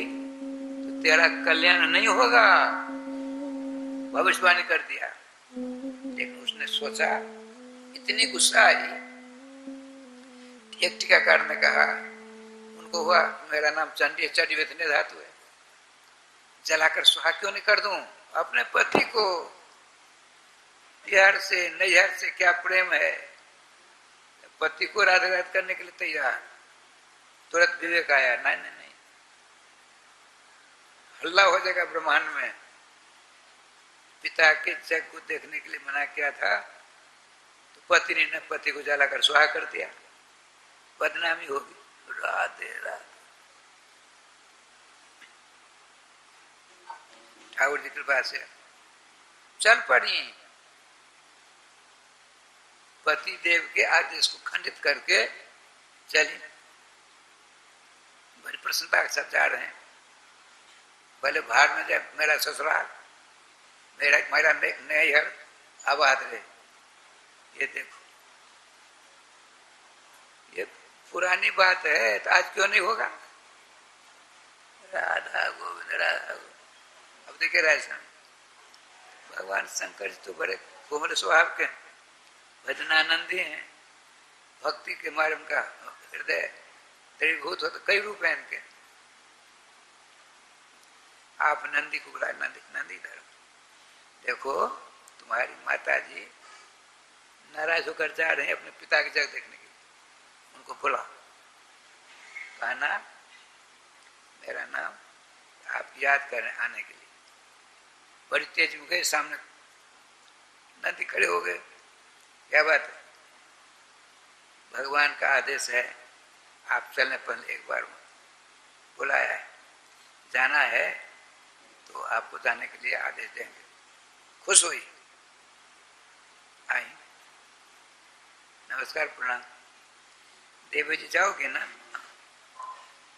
तो तेरा कल्याण नहीं होगा, भविष्यवाणी कर दिया। लेकिन उसने सोचा, इतनी गुस्सा आई। एक टीकाकार ने कहा उनको हुआ मेरा नाम चंडी चंडी वेतने धातु है, जलाकर सुहा क्यों नहीं कर दूं अपने पति को। यार से नैहर से क्या प्रेम है, पति को राधा रात करने के लिए तैयार। तुरंत विवेक आया, नहीं नहीं नहीं, हल्ला हो जाएगा ब्रह्मांड में। पिता के जग को देखने के लिए मना किया था, तो पत्नी ने पति को जलाकर सुहा कर दिया, बदनामी होगी। राधे राधे। ठाकुर जी कृपा से चल पड़ी, पति देव के आदेश को खंडित करके चली। बड़ी प्रसन्नता के साथ जा रहे हैं। पहले बाहर में जाए मेरा ससुराल, मेरा नैहर आबाद रहे। ये देखो, ये पुरानी बात है, तो आज क्यों नहीं होगा। राधा गोविंद राधा गोविंद। अब देखिए राजस्थान भगवान शंकर जी तो बड़े कोमल स्वभाव के भजनानंदी हैं। भक्ति के मारे उनका हृदय द्रवीभूत होता, कई रूप हैं इनके। आप नंदी को बुलाए, नंदी धर्म देखो, तुम्हारी माता जी नाराज होकर जा रहे हैं अपने पिता की जगह देखने के लिए, उनको बुला। कहना मेरा नाम आप याद करें आने के लिए। बड़ी तेज में गए, सामने नंदी खड़े हो गए। क्या बात है, भगवान का आदेश है, आप चलने पर एक बार बुलाया है, जाना है तो आपको जाने के लिए आदेश देंगे। खुश हुई, आई, नमस्कार प्रणाम। देवी जी जाओगे ना,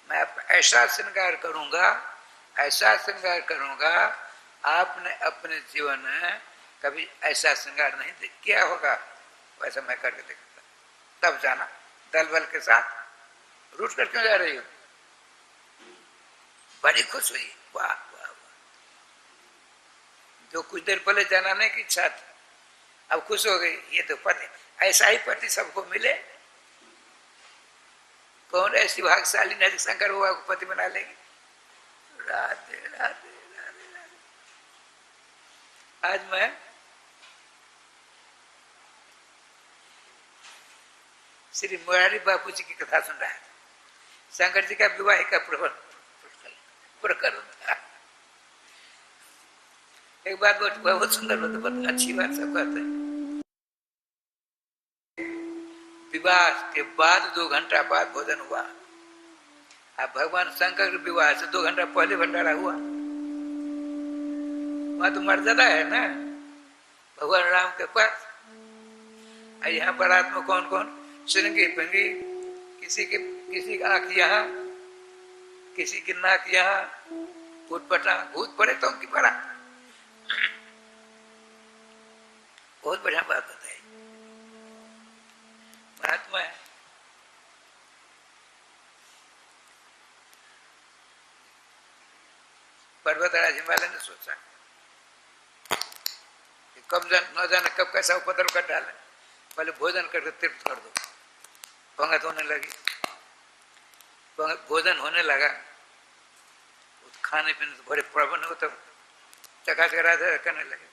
मैं ऐसा श्रृंगार करूंगा, ऐसा श्रृंगार करूंगा, आपने अपने जीवन में कभी ऐसा श्रृंगार नहीं किया होगा, वैसा मैं करके देखूंगा। तब जाना दल बल के साथ। रूठ कर क्यों जा रही हो? बड़ी खुश हुई, वाह वाह वाह। जो कुछ देर पहले जनाने की इच्छा थी, अब खुश हो गई। ये तो पति, ऐसा ही पति सबको मिले। कौन ऐसी भाग्यशाली नहीं शंकर बाबा को पति बना लेगी? राधे राधे राधे राधे। आज मैं श्री मुरारी बापू जी की कथा सुन रहा था। शंकर जी का विवाह का प्रकरण था। एक बात बहुत सुंदर बात, बहुत अच्छी बात सब कहते हैं। विवाह के बाद 2 घंटा बाद भोजन हुआ। अब भगवान शंकर के विवाह से 2 घंटा पहले भंडारा हुआ। वहां तो मर्यादा है ना भगवान राम के पास। यहाँ बारात में कौन कौन श्रृंगी पिंगी, किसी की आंख यहाँ, किसी की नाक यहाँ, फुटपटा भूत पड़े तो उनकी पड़ा। बहुत बढ़िया बात बताई महात्मा है। पर्वतराज हिमालय ने सोचा कि कब न जाने कब कैसा उपद्रव कर डाले, पहले भोजन करके तृप्त कर दो। पंगत होने लगी, भोजन होने लगा, खाने पीने बड़े प्रबंध हो, तब चकाचक राधा करने लगे।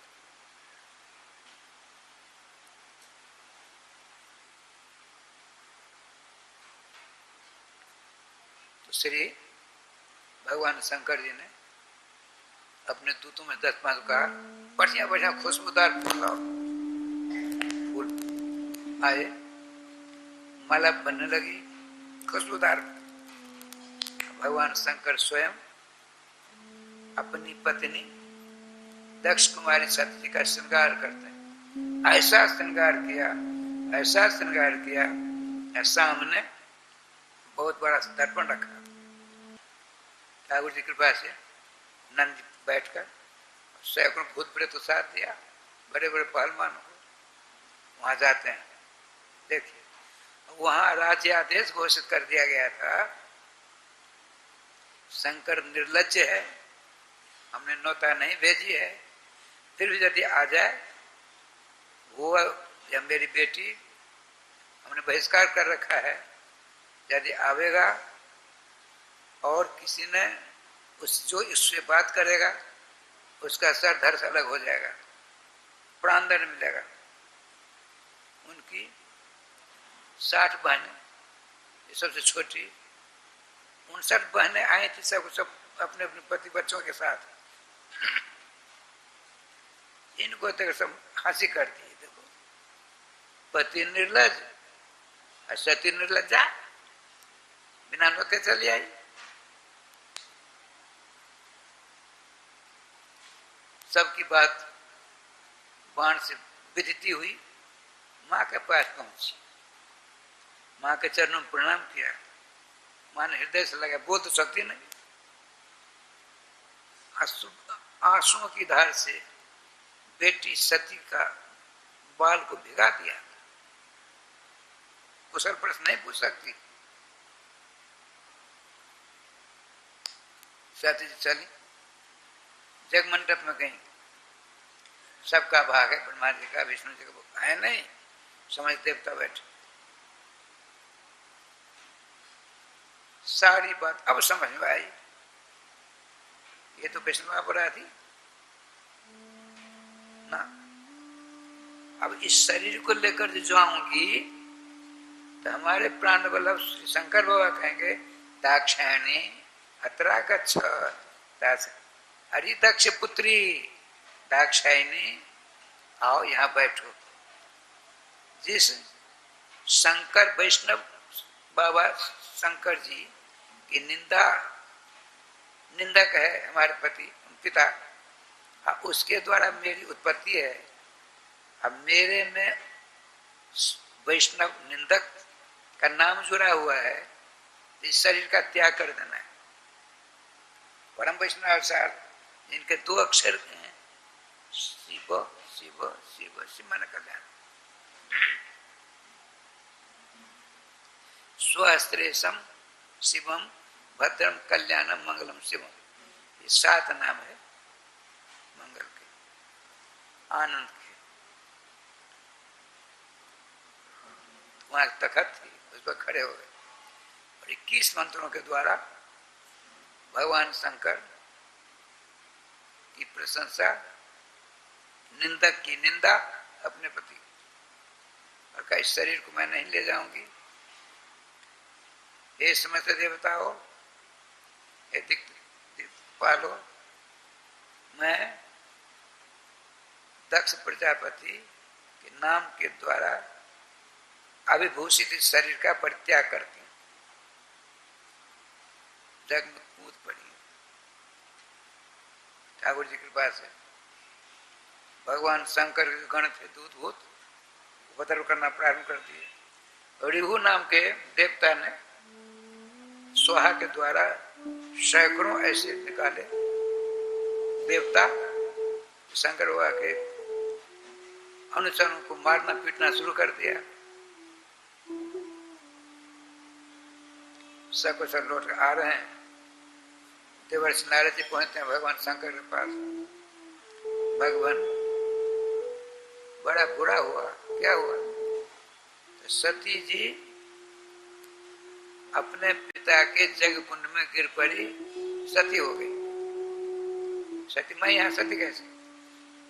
तो श्री भगवान शंकर जी ने अपने दूतों में 10-5 का बढ़िया बढ़िया खुशबूदार फूल आए, माला बनने लगी खुशबूदार। भगवान शंकर स्वयं अपनी पत्नी दक्ष कुमारी सती जी का श्रृंगार करते हैं। ऐसा श्रृंगार किया, ऐसा श्रृंगार किया, सामने बहुत बड़ा दर्पण रखा। ठाकुर जी कृपा से नंद जी बैठकर सैकड़ों भूत प्रेत तो साथ दिया, बड़े बड़े पहलवान को वहां जाते हैं। देखिए वहां राज्य आदेश घोषित कर दिया गया था, शंकर निर्लज्ज है, हमने नौता नहीं भेजी है, फिर भी यदि आ जाए वो या मेरी बेटी, हमने बहिष्कार कर रखा है, यदि आवेगा और किसी ने जो इससे बात करेगा उसका सर धड़ से अलग हो जाएगा, प्राणदंड मिलेगा। उनकी 60 बहनें, सबसे छोटी 59 बहनें आई थी, सब अपने अपने पति बच्चों के साथ। इनको तक सब हंसी करती है। देखो पति निर्लज और सती निर्लज्जा, बिना नोते चली आई। सबकी बात बाण से विदिती हुई, माँ के पास पहुंची, माँ के चरणों में प्रणाम किया। माँ ने हृदय से लगा, बोल तो सकती नहीं। आंसुओं की धार से बेटी सती का बाल को भिगा दिया। कुशल प्रश्न नहीं पूछ सकती। सती जी चली जगमंडप में गई। सबका भाग है, ब्रह्मा जी का, विष्णु जी का है नहीं, समझ देवता बैठे। सारी बात अब समझ में आई, ये तो विष्णु अपराधी ना। अब इस शरीर को लेकर जो जाऊंगी तो हमारे प्राण वल्लभ श्री शंकर बाबा कहेंगे, दाक्षायणी अत्रा गच्छ, अरे दक्ष पुत्री दाक्षायणी आओ यहाँ बैठो। जिस शंकर वैष्णव बाबा शंकर जी की निंदक है हमारे पति पिता, उसके द्वारा मेरी उत्पत्ति है। अब मेरे में वैष्णव निंदक का नाम जुड़ा हुआ है, इस शरीर का त्याग कर देना है। परम वैष्णव अनुसार इनके 2 अक्षर हैं, शिव शिव शिव, शिव मन कल्याण। स्वस्त्रेशम शिवम भद्रम कल्याणम मंगलम शिवम, ये 7 नाम है मंगल के, आनंद के। वहां तखत थी, उस पर खड़े हो गए और 21 मंत्रों के द्वारा भगवान शंकर की प्रशंसा, निंदक की निंदा अपने पति, और कहा इस शरीर को मैं नहीं ले जाऊंगी, हे समस्त देवताओं, हे दिक्पालो, मैं दक्ष प्रजापति के नाम के द्वारा अभिभूषित इस शरीर का परित्याग करती हूँ। जग में कूद पड़ी ठाकुर जी की कृपा से। भगवान शंकर के गण थे दूत भूत, उपद्रव करना प्रारंभ कर दिए। रिहु नाम के देवता ने स्वाहा के द्वारा सैकड़ों ऐसे निकाले देवता, शंकर बाबा के अनुचरों को मारना पीटना शुरू कर दिया। सकुशल लौट कर आ रहे हैं, देवर्षि नारद जी पहुंचते हैं भगवान शंकर के पास। भगवान बड़ा बुरा हुआ, क्या हुआ? तो सती जी अपने पिता के जग कुंड में गिर पड़ी, सती हो गई। सती, मैं यहाँ सती कैसे?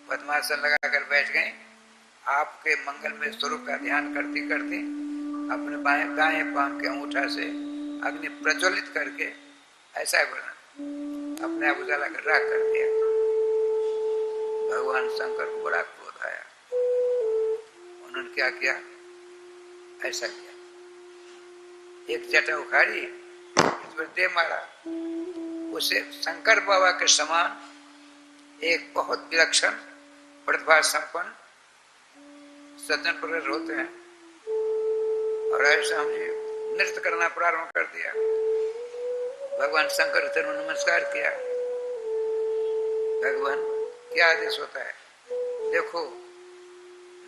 पद्मासन लगाकर बैठ गई, आपके मंगलमय स्वरूप का ध्यान करती करती अपने बाएं दाएं पांव के अंगूठा से अग्नि प्रज्वलित करके ऐसा बना, अपने आप उजाला कर राख कर दिया। भगवान शंकर को बड़ा क्रोध आया, उन्होंने क्या किया? ऐसा किया, एक जटा उखाड़ी, इस पर दे मारा। उसे शंकर बाबा के समान एक बहुत विलक्षण प्रतिभा संपन्न सज्जन प्रकट होते हैं, और ऐसा हम नृत्य करना प्रारंभ कर दिया। भगवान शंकर चरण नमस्कार किया। भगवान, क्या आदेश होता है? देखो,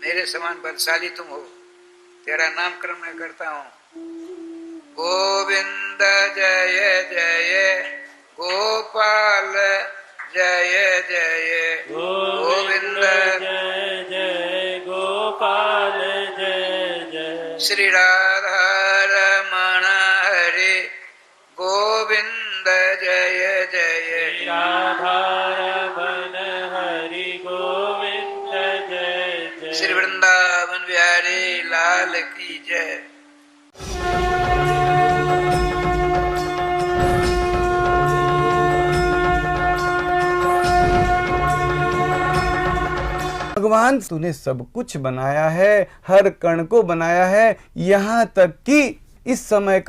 मेरे समान बलशाली तुम हो, तेरा नामकरण मैं करता हूँ। गोविंद जय जय गोपाल जय जय गोविंद जय जय गोपाल जय जय श्री राधा रमण हरे गोविंद जय जय राधा रमण हरि गोविंद जय जय श्री वृंदावन बिहारी लाल की जय। भगवान तूने सब कुछ बनाया है, हर कण को बनाया है, यहाँ तक कि इस समय का